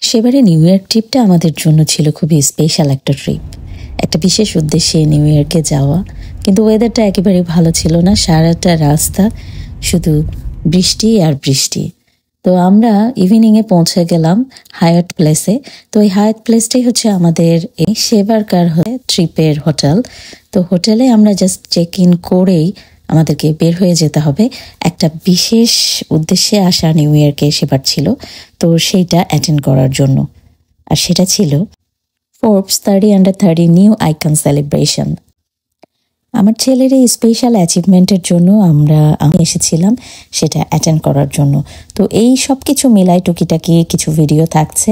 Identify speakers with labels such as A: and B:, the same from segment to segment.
A: সেবারে new year ট্রিপটা আমাদের জন্য ছিল খুবই স্পেশাল একটা ট্রিপ। একটা বিশেষ উদ্দেশ্যে নিউ ইয়ারকে যাওয়া, কিন্তু ওয়েদারটা একেবারে ভালো ছিল না। সারাটা রাস্তা শুধু বৃষ্টি আর বৃষ্টি। তো আমরা ইভিনিংয়ে পৌঁছে গেলাম হায়াত প্লেসে। তো এই হায়াত প্লেসটাই হচ্ছে আমাদের এই সেবারকার ট্রিপের হোটেল। তো হোটেলে আমরা জাস্ট চেক ইন করেই আমাদেরকে বের হয়ে যেতে হবে। একটা বিশেষ উদ্দেশ্যে আসা নিউ ইয়ারকে সেবার ছিল, তো সেইটা অ্যাটেন্ড করার জন্য। আর সেটা ছিল ফোর্বস 30 নিউ আইকন সেলিব্রেশন। আমার ছেলের এই স্পেশাল অ্যাচিভমেন্টের জন্য আমি এসেছিলাম সেটা অ্যাটেন্ড করার জন্য। তো এই সব কিছু মিলাই টুকিটাকি কিছু ভিডিও থাকছে।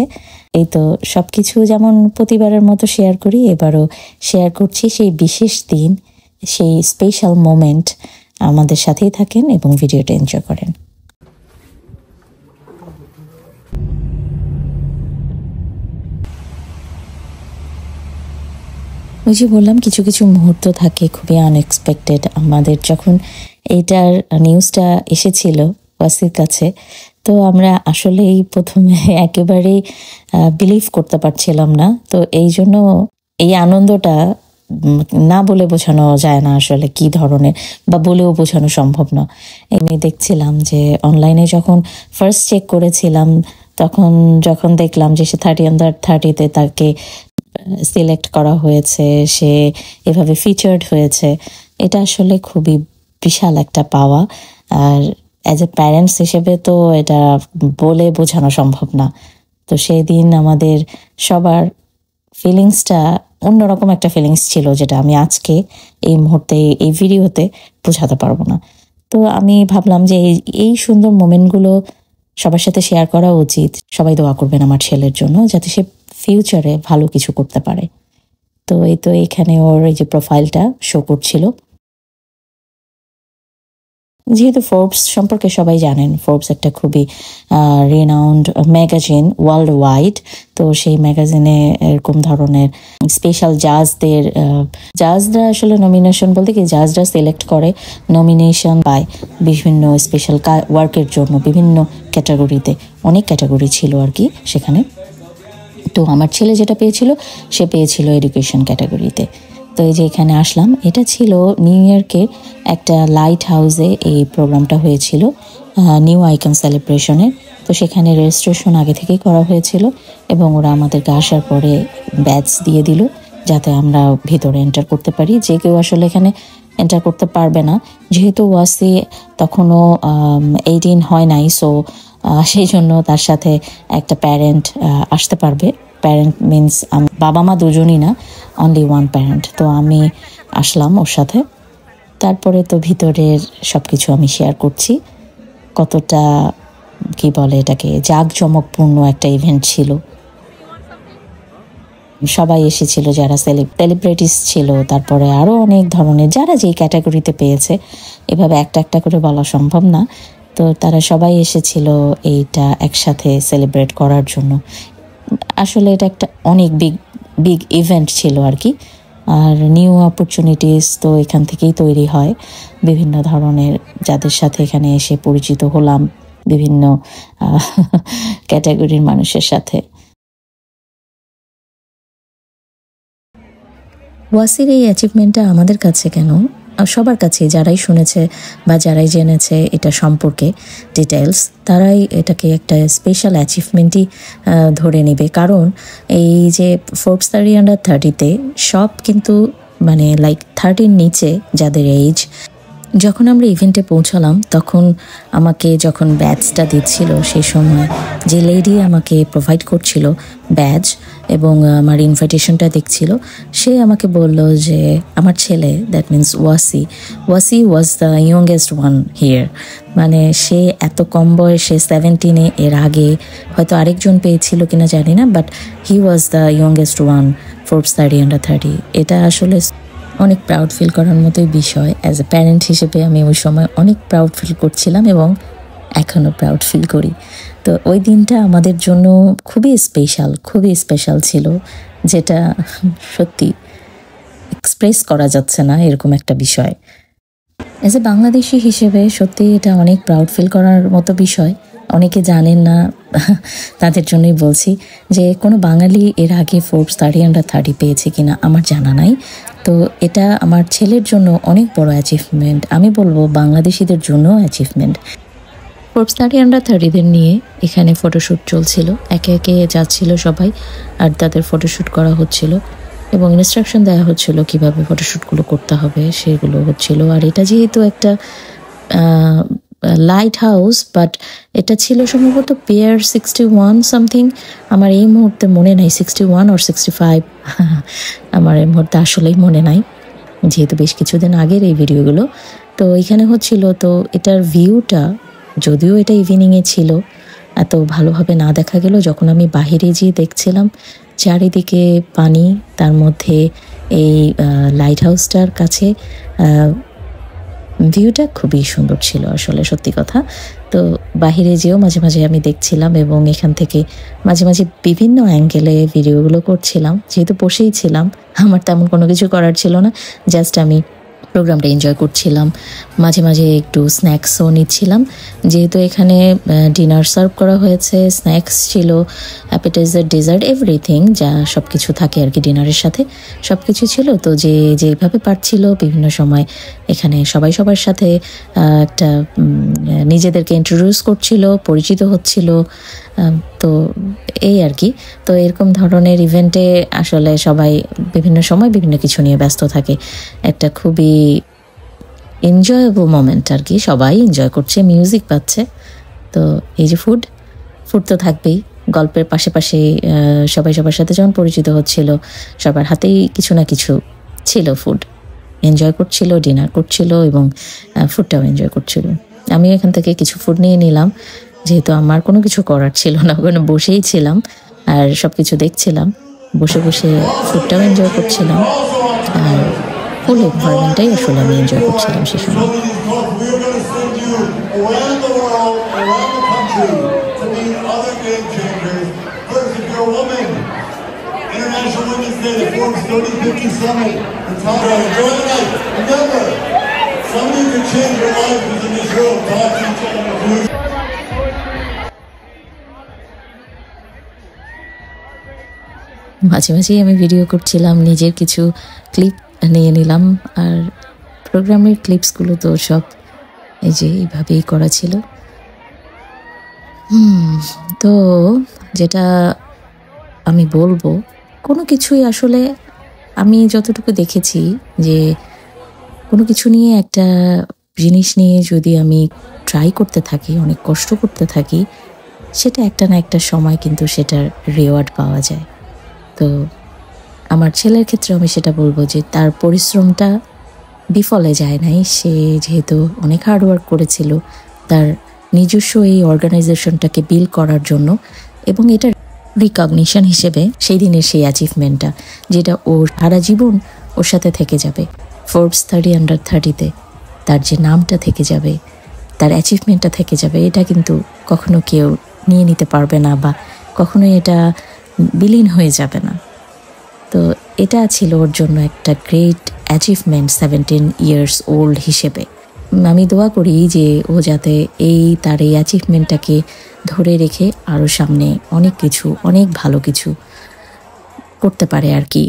A: এই তো সব কিছু যেমন প্রতিবারের মতো শেয়ার করি, এবারও শেয়ার করছি সেই বিশেষ দিন, সেই স্পেশাল মোমেন্ট। আমাদের সাথেই থাকেন এবং ভিডিওটা এনজয় করেন। ওই যে বললাম, কিছু কিছু মুহূর্ত থাকে খুবই আনএক্সপেক্টেড। আমাদের যখন এইটার নিউজটা এসেছিল ওয়াসির কাছে, তো আমরা আসলেই প্রথমে একেবারেই বিলিভ করতে পারছিলাম না। তো এই জন্য এই আনন্দটা না বলে বোঝানো যায় না আসলে কি ধরনের, বা বলেও বোঝানো সম্ভব না। আমি দেখছিলাম যে অনলাইনে যখন ফার্স্ট চেক করেছিলাম, যখন দেখলাম যে সে 30 তাকে সিলেক্ট করা হয়েছে, সে এভাবে ফিচার্ড হয়েছে, এটা আসলে খুবই বিশাল একটা পাওয়া। আর অ্যাজ এ প্যারেন্টস হিসেবে তো এটা বলে বোঝানো সম্ভব না। তো সেই দিন আমাদের সবার ফিলিংসটা অন্যরকম একটা ফিলিংস ছিল, যেটা আমি আজকে এই মুহূর্তে এই ভিডিওতে বোঝাতে পারবো না। তো আমি ভাবলাম যে এই সুন্দর মোমেন্টগুলো সবার সাথে শেয়ার করা উচিত। সবাই দোয়া করবেন আমার ছেলের জন্য, যাতে সে ফিউচারে ভালো কিছু করতে পারে। তো এই তো এখানে ওর এই যে প্রোফাইলটা শো করছিল। যেহেতু ফোর্বস সম্পর্কে সবাই জানেন, ফোর্বস একটা খুবই রিনাউন্ড ম্যাগাজিন ওয়ার্ল্ড ওয়াইড। তো সেই ম্যাগাজিনে এরকম ধরনের স্পেশাল জাজরা আসলে নমিনেশন বলতে কি, জাজরা সিলেক্ট করে, নমিনেশন পায় বিভিন্ন স্পেশাল ওয়ার্কের জন্য বিভিন্ন ক্যাটাগরিতে। অনেক ক্যাটাগরি ছিল আর কি সেখানে। তো আমার ছেলে যেটা পেয়েছিল, সে পেয়েছিল এডুকেশন ক্যাটাগরিতে। তো এই যে এখানে আসলাম, এটা ছিল নিউ ইয়র্কের একটা লাইট হাউসে এই প্রোগ্রামটা হয়েছিল, নিউ আইকন সেলিব্রেশনের। তো সেখানে রেজিস্ট্রেশন আগে থেকেই করা হয়েছিল এবং ওরা আমাদেরকে আসার পরে ব্যাজ দিয়ে দিল যাতে আমরা ভিতরে এন্টার করতে পারি। যে কেউ আসলে এখানে এন্টার করতে পারবে না, যেহেতু ওয়াসি তখনও 18 হয় নাই। সো সেই জন্য তার সাথে একটা প্যারেন্ট আসতে পারবে। প্যারেন্ট মিনস বাবা মা দুজনই না, অনলি ওয়ান প্যারেন্ট। তো আমি আসলাম ওর সাথে। তারপরে তো ভিতরের সব কিছু আমি শেয়ার করছি। কতটা কি বলে এটাকে, জাঁকজমকপূর্ণ একটা ইভেন্ট ছিল। সবাই এসেছিল, যারা সেলিব্রিটিস ছিল, তারপরে আরও অনেক ধরনের যারা যেই ক্যাটাগরিতে পেয়েছে, এভাবে একটা একটা করে বলা সম্ভব না। তো তারা সবাই এসেছিল এইটা একসাথে সেলিব্রেট করার জন্য। আসলে এটা একটা অনেক বিগ ইভেন্ট ছিল আর কি। আর নিউ অপরচুনিটিস তো এখান থেকেই তৈরি হয়, বিভিন্ন ধরনের যাদের সাথে এখানে এসে পরিচিত হলাম, বিভিন্ন ক্যাটাগরির মানুষের সাথে। ওয়াসির এই অ্যাচিভমেন্টটা আমাদের কাছে কেন, সবার কাছে যারাই শুনেছে বা যারাই জেনেছে এটা সম্পর্কে ডিটেলস, তারাই এটাকে একটা স্পেশাল অ্যাচিভমেন্টই ধরে নেবে। কারণ এই যে ফোর্বস 30 সব কিন্তু মানে লাইক 30 নিচে যাদের এজ। যখন আমরা ইভেন্টে পৌঁছালাম, তখন আমাকে যখন ব্যাজটা দিচ্ছিল, সেই সময় যে লেডি আমাকে প্রোভাইড করছিল ব্যাজ এবং আমার ইনভাইটেশনটা দেখছিল, সে আমাকে বলল যে আমার ছেলে, that means Wasi was the youngest one here. মানে সে এত কম বয়সে 17-এ, এর আগে হয়তো আরেকজন পেয়েছিল কিনা জানি না, but he was the youngest one Forbes 30 এটা আসলে অনেক প্রাউড ফিল করার মতোই বিষয়। অ্যাজ এ প্যারেন্ট হিসেবে আমি ওই সময় অনেক প্রাউড ফিল করছিলাম এবং এখনও প্রাউড ফিল করি। তো ওই দিনটা আমাদের জন্য খুবই স্পেশাল ছিল, যেটা সত্যি এক্সপ্রেস করা যাচ্ছে না এরকম একটা বিষয়। অ্যাজ এ বাংলাদেশি হিসেবে সত্যি এটা অনেক প্রাউড ফিল করার মতো বিষয়। অনেকে জানেন না, তাদের জন্যই বলছি যে কোনো বাঙালি এর আগে ফোর্বস 30 পেয়েছে কিনা আমার জানা নাই। তো এটা আমার ছেলের জন্য অনেক বড় অ্যাচিভমেন্ট, আমি বলবো বাংলাদেশিদের জন্য অ্যাচিভমেন্ট। ফোর্বস 30 নিয়ে এখানে ফটোশ্যুট চলছিল, একে একে যাচ্ছিল সবাই আর তাদের ফটোশ্যুট করা হচ্ছিল এবং ইনস্ট্রাকশন দেওয়া হচ্ছিল কিভাবে ফটোশ্যুটগুলো করতে হবে, সেগুলো হচ্ছিল। আর এটা যেহেতু একটা লাইট হাউস, বাট এটা ছিল সম্ভবত পিয়ার 61 সামথিং, আমার এই মুহূর্তে মনে নাই 61 or 65 আমার এই মুহূর্তে আসলেই মনে নাই, যেহেতু বেশ কিছুদিন আগের এই ভিডিওগুলো। তো এখানে হচ্ছিল, তো এটার ভিউটা যদিও এটা ইভিনিংয়ে ছিল, এত ভালোভাবে না দেখা গেল। যখন আমি বাহিরে যেয়ে দেখছিলাম চারিদিকে পানি, তার মধ্যে এই লাইট হাউসটার কাছে ভিউটা খুবই সুন্দর ছিল আসলে, সত্যি কথা। তো বাহিরে যেও মাঝে মাঝে আমি দেখছিলাম এবং এখান থেকে মাঝে মাঝে বিভিন্ন অ্যাঙ্গেলে ভিডিওগুলো করছিলাম, যেহেতু বসেই ছিলাম, আমার তেমন কোনো কিছু করার ছিল না, জাস্ট আমি প্রোগ্রামটা এনজয় করছিলাম। মাঝে মাঝে একটু স্ন্যাক্সও নিচ্ছিলাম, যেহেতু এখানে ডিনার সার্ভ করা হয়েছে, স্ন্যাক্স ছিল, অ্যাপিটাইজার, ডেজার্ট, এভরিথিং যা সব কিছু থাকে আর কি ডিনারের সাথে, সব কিছু ছিল। তো যেভাবে পারছিল বিভিন্ন সময় এখানে সবাই সবার সাথে একটা নিজেদেরকে ইন্ট্রোডিউস করছিল, পরিচিত হচ্ছিল। তো এই আর কি। তো এরকম ধরনের ইভেন্টে আসলে সবাই বিভিন্ন সময় বিভিন্ন কিছু নিয়ে ব্যস্ত থাকে, একটা খুবই এনজয়েবল মোমেন্ট আর কি, সবাই এনজয় করছে, মিউজিক পাচ্ছে। তো এই যে ফুড তো থাকবেই, গল্পের পাশাপাশি সবাই সবার সাথে যখন পরিচিত হচ্ছিল, সবার হাতেই কিছু না কিছু ছিল, ফুড এনজয় করছিল, ডিনার করছিল এবং ফুডটাও এনজয় করছিল। আমিও এখান থেকে কিছু ফুড নিয়ে নিলাম, যেহেতু আমার কোনো কিছু করার ছিল না, ওখানে বসেই ছিলাম আর সব কিছু দেখছিলাম, বসে বসে ফুডটাও এনজয় করছিলাম আর ফুল এনভায়রনমেন্টটাই আসলে আমি এনজয় করছিলাম সে সময়।
B: International Women's Day, the Forbes 3050 Summit. Enjoy the night. Remember, somebody can change your life who's in this room. Talk to each other.
A: মাঝে মাঝেই আমি ভিডিও করছিলাম, নিজের কিছু ক্লিপ নিয়ে নিলাম, আর প্রোগ্রামের ক্লিপসগুলো তো সব এই যে এইভাবেই করা ছিল। তো যেটা আমি বলবো, কোনো কিছুই আসলে আমি যতটুকু দেখেছি যে কোনো কিছু নিয়ে, একটা জিনিস নিয়ে যদি আমি ট্রাই করতে থাকি, অনেক কষ্ট করতে থাকি, সেটা একটা না একটা সময় কিন্তু সেটার রিওয়ার্ড পাওয়া যায়। তো আমার ছেলের ক্ষেত্রে আমি সেটা বলবো যে তার পরিশ্রমটা বিফলে যায় নাই, সে যেহেতু অনেক হার্ডওয়ার্ক করেছিল তার নিজস্ব এই অর্গানাইজেশনটাকে বিল্ড করার জন্য, এবং এটা রিকগনিশন হিসেবে সেই দিনের সেই অ্যাচিভমেন্টটা, যেটা ওর সারা জীবন ওর সাথে থেকে যাবে। ফোর্বস 30 তার যে নামটা থেকে যাবে, তার অ্যাচিভমেন্টটা থেকে যাবে, এটা কিন্তু কখনো কেউ নিয়ে নিতে পারবে না বা কখনোই এটা বিলীন হয়ে যাবে না। তো এটা ছিল ওর জন্য একটা গ্রেট অ্যাচিভমেন্ট 17 ইয়ার্স ওল্ড হিসেবে। আমি দোয়া করি যে ও যাতে তার এই অ্যাচিভমেন্টটাকে ধরে রেখে আরও সামনে অনেক কিছু, অনেক ভালো কিছু করতে পারে আর কি,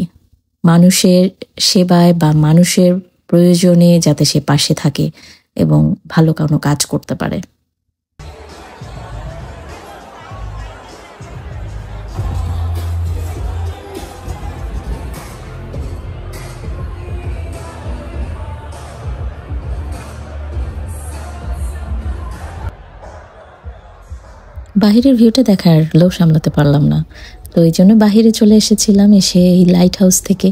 A: মানুষের সেবায় বা মানুষের প্রয়োজনে যাতে সে পাশে থাকে এবং ভালো কোনো কাজ করতে পারে। বাহিরের ভিউটা দেখার লোভ সামলাতে পারলাম না, তো এই জন্য বাহিরে চলে এসেছিলাম। এসে এই লাইট হাউস থেকে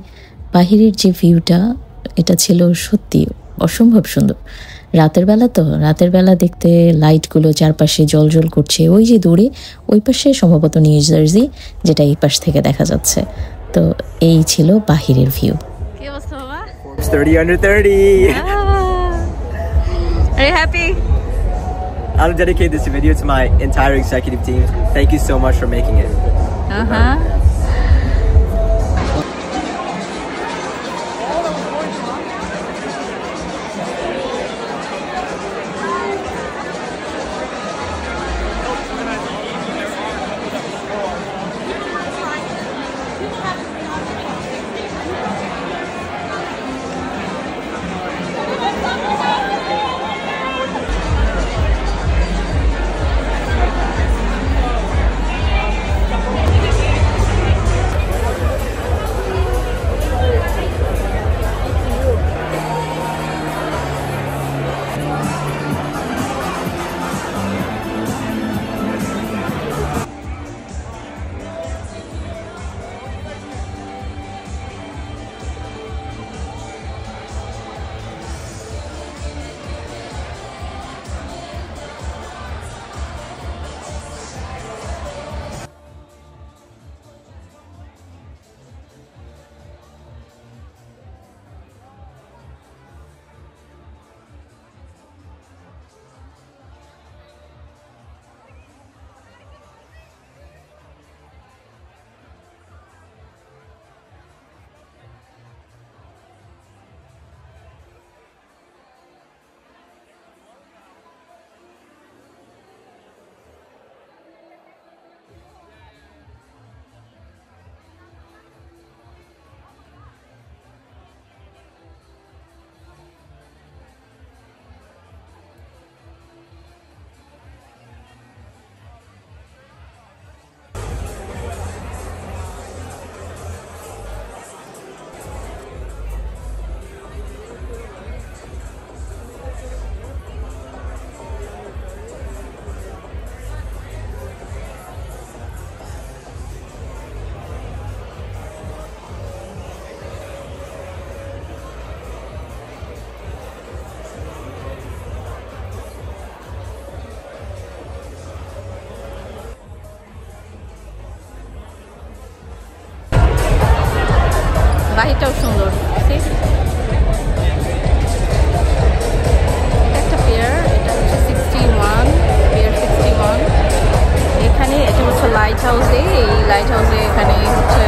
A: বাহিরের যে ভিউটা, এটা ছিল সত্যি অসম্ভব সুন্দর। রাতের বেলা দেখতে লাইটগুলো চারপাশে জল করছে, ওই যে দূরে ওই পাশে সম্ভবত নিউ জার্সি, যেটা এই পাশ থেকে দেখা যাচ্ছে। তো এই ছিল বাহিরের view.
C: 30 under 30.
D: Are you happy?
C: I'll dedicate this video to my entire executive team. Thank you so much for making it.
D: বাহিরটাও সুন্দর। এটা একটা পেয়ার, এটা হচ্ছে 61 পেয়ার 61। এখানে এটা হচ্ছে লাইট হাউসে, এই লাইট হাউসে এখানে হচ্ছে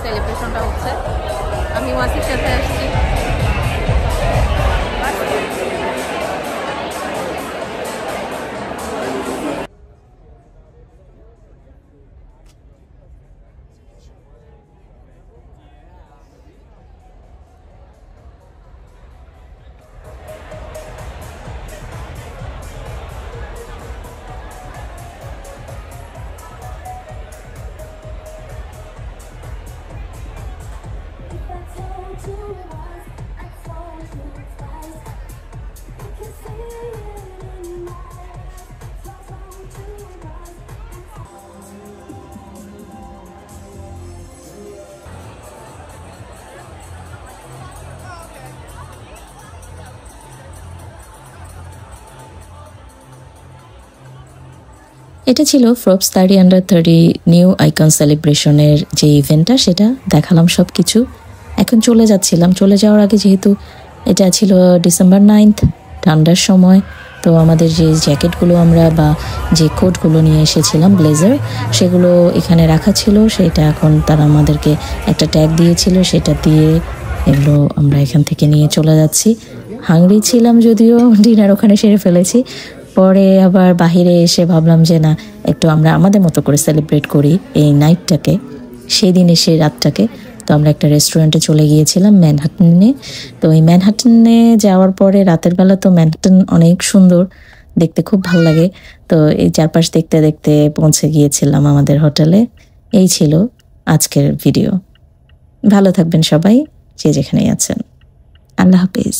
D: সেলিব্রেশনটা হচ্ছে। আমি ওয়াসির সাথে আসছি।
A: এটা ছিল ফোর্বস 30 আন্ডার 30 নিউ আইকন সেলিব্রেশনের যে ইভেন্টটা, সেটা দেখালাম সব কিছু। এখন চলে যাচ্ছিলাম। চলে যাওয়ার আগে যেহেতু এটা ছিল ডিসেম্বর 9, ঠান্ডার সময়, তো আমাদের যে জ্যাকেটগুলো আমরা বা যে কোটগুলো নিয়ে এসেছিলাম ব্লেজার, সেগুলো এখানে রাখা ছিল। সেটা এখন তারা আমাদেরকে একটা ট্যাগ দিয়েছিল, সেটা দিয়ে এগুলো আমরা এখান থেকে নিয়ে চলে যাচ্ছি। হাংরি ছিলাম যদিও, ডিনার ওখানে সেরে ফেলেছি। পরে আবার বাহিরে এসে ভাবলাম যে না, একটু আমরা আমাদের মতো করে সেলিব্রেট করি এই নাইটটাকে, সেই দিনে সেই রাতটাকে। তো আমরা একটা রেস্টুরেন্টে চলে গিয়েছিলাম ম্যানহাটনে। তো এই ম্যানহাটনে যাওয়ার পরে রাতের বেলা তো ম্যানহাটন অনেক সুন্দর দেখতে, খুব ভালো লাগে। তো এই চারপাশ দেখতে দেখতে পৌঁছে গিয়েছিলাম আমাদের হোটেলে। এই ছিল আজকের ভিডিও। ভালো থাকবেন সবাই, যে যেখানেই আছেন। আল্লাহ হাফিজ।